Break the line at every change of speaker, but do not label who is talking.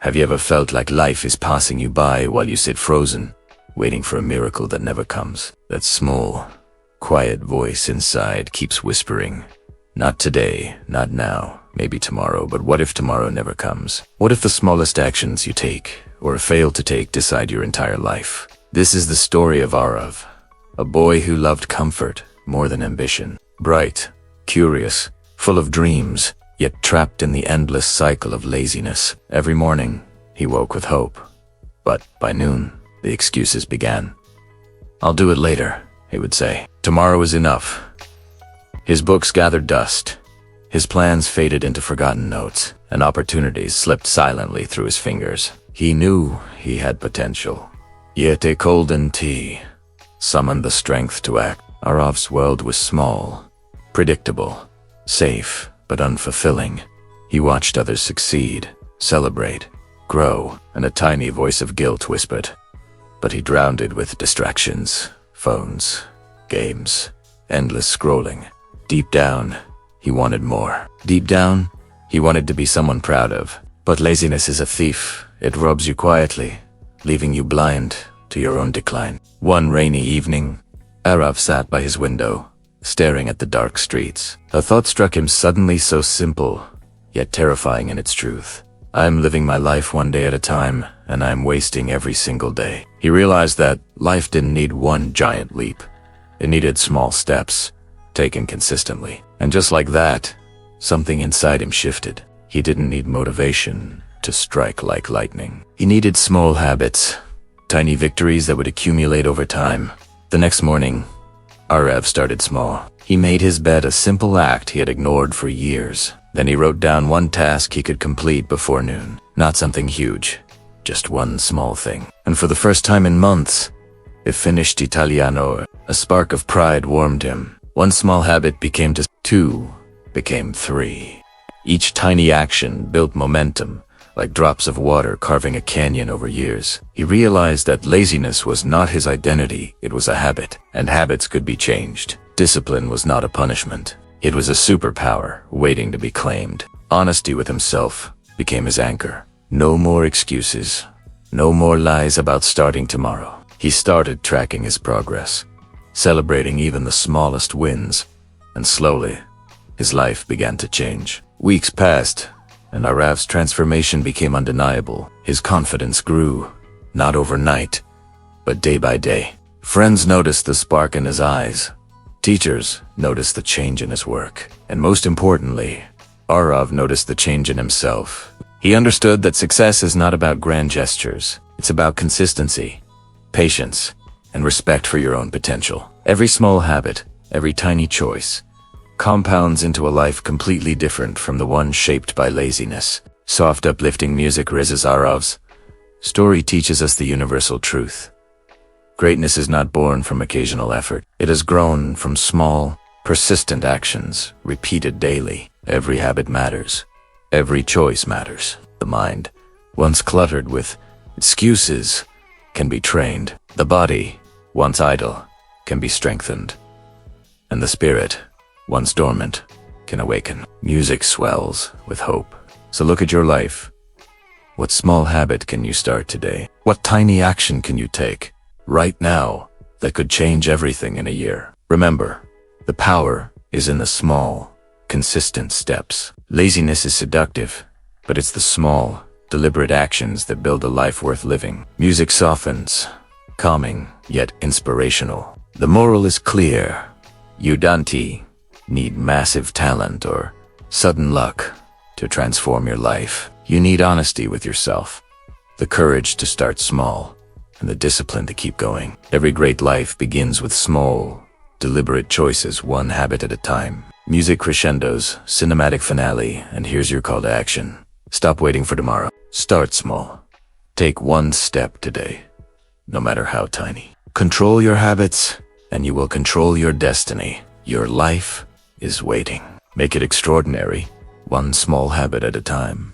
Have you ever felt like life is passing you by while you sit frozen, waiting for a miracle that never comes? That small, quiet voice inside keeps whispering, not today, not now, maybe tomorrow, but what if tomorrow never comes? What if the smallest actions you take, or fail to take, decide your entire life? This is the story of Aarav, a boy who loved comfort more than ambition. Bright, curious, full of dreams, yet trapped in the endless cycle of laziness. Every morning, he woke with hope. But by noon, the excuses began. "I'll do it later," he would say. "Tomorrow is enough." His books gathered dust. His plans faded into forgotten notes, and opportunities slipped silently through his fingers. He knew he had potential. Yet a golden tea summoned the strength to act. Aarav's world was small, predictable, safe, but unfulfilling. He watched others succeed, celebrate, grow, and a tiny voice of guilt whispered. But he drowned it with distractions, phones, games, endless scrolling. Deep down, he wanted more. Deep down, he wanted to be someone proud of. But laziness is a thief. It robs you quietly, leaving you blind to your own decline. One rainy evening, Aarav sat by his window, staring at the dark streets. A thought struck him suddenly, so simple, yet terrifying in its truth. I'm living my life one day at a time, and I'm wasting every single day. He realized that life didn't need one giant leap. It needed small steps, taken consistently. And just like that, something inside him shifted. He didn't need motivation to strike like lightning. He needed small habits, tiny victories that would accumulate over time. The next morning, Aarav started small. He made his bed, a simple act he had ignored for years. Then he wrote down one task he could complete before noon. Not something huge, just one small thing. And for the first time in months, it finished Italiano. A spark of pride warmed him. One small habit became just two, became three. Each tiny action built momentum, like drops of water carving a canyon over years. He realized that laziness was not his identity, it was a habit, and habits could be changed. Discipline was not a punishment. It was a superpower waiting to be claimed. Honesty with himself became his anchor. No more excuses. No more lies about starting tomorrow. He started tracking his progress, celebrating even the smallest wins, and slowly, his life began to change. Weeks passed, and Aarav's transformation became undeniable. His confidence grew, not overnight, but day by day. Friends noticed the spark in his eyes. Teachers noticed the change in his work. And most importantly, Aarav noticed the change in himself. He understood that success is not about grand gestures. It's about consistency, patience, and respect for your own potential. Every small habit, every tiny choice, compounds into a life completely different from the one shaped by laziness. Soft, uplifting music rises. Aarav's story teaches us the universal truth. Greatness is not born from occasional effort. It has grown from small, persistent actions, repeated daily. Every habit matters. Every choice matters. The mind, once cluttered with excuses, can be trained. The body, once idle, can be strengthened. And the spirit, once dormant, can awaken. Music swells with hope. So look at your life. What small habit can you start today? What tiny action can you take right now that could change everything in a year? Remember, the power is in the small, consistent steps. Laziness is seductive, but it's the small, deliberate actions that build a life worth living. Music softens, calming, yet inspirational. The moral is clear. You don't need massive talent or sudden luck to transform your life. You need honesty with yourself, the courage to start small, and the discipline to keep going. Every great life begins with small, deliberate choices, one habit at a time. Music crescendos, cinematic finale, and here's your call to action. Stop waiting for tomorrow. Start small. Take one step today, no matter how tiny. Control your habits, and you will control your destiny. Your life is waiting. Make it extraordinary, one small habit at a time.